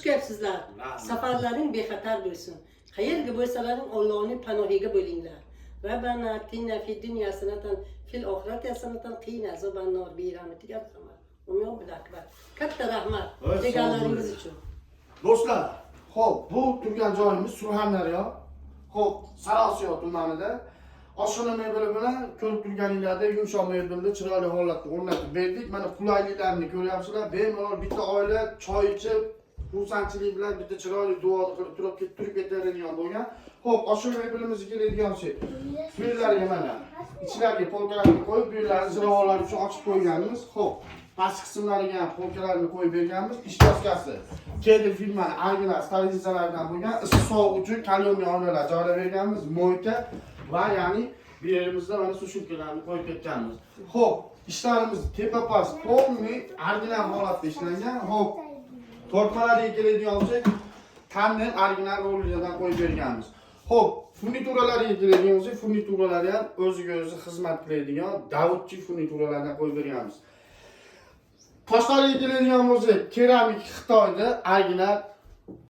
chiqyapsizlar. Safarlaring bexatar bo'lsin. Qayerga bo'lsalaring Allohning panohiga bo'linglar. Rabbana atina fid dunya hasanatan fil oxirati hasanatan qina azoban nar bi rahmatika arhamar. Umyo bil akbar. Katta rahmat deganlaringiz uchun. Do'stlar, xo'p, bu turgan joyimiz Surxondaryo. Xo'p, Sariosiyo tumanida oshxona mebeli bilan ko'rib turganinglarda yumshoq mebelni chiroyli holatda o'rnatib berdik. Mana qulayliklarni ko'ryapsizlar. Bemalol bitta oila choy ichib, xursandchilik bilan bitta chiroyli duo qilib turib ketadigan bo'lgan. Xo'p, oshxona mebelimizni keladigan şey. Bu yerlarga mana ichlarga polkalarni qo'yib, bu yerlarni ziravorlar uchun ochib qo'yganmiz. Xo'p, pastki qismlariga ham polkalarni qo'yib berganmiz. Ish doskasi Kedil firmani original sterilizatsiyalardan bo'lgan issiq sovuq uchun kalyonli oynalar joylab berganmiz. Mo'yka va ya'ni bu yerimizda mana shu shumkalarni qo'yib ketganmiz. Xo'p, ishlarimiz tepa-past polniy original holatda ishlangan. Xo'p, tortmalarga keladigan bo'lsak, tandem original rollardan qo'yib berganmiz. Xo'p, furnituralarga keladigan bo'lsak, furnituralari ham o'ziga o'zi xizmat qiladigan Davudchi furnituralardan qo'yib berganmiz. Toshlarga keladigan bo'lsak, keramik Xitoyda original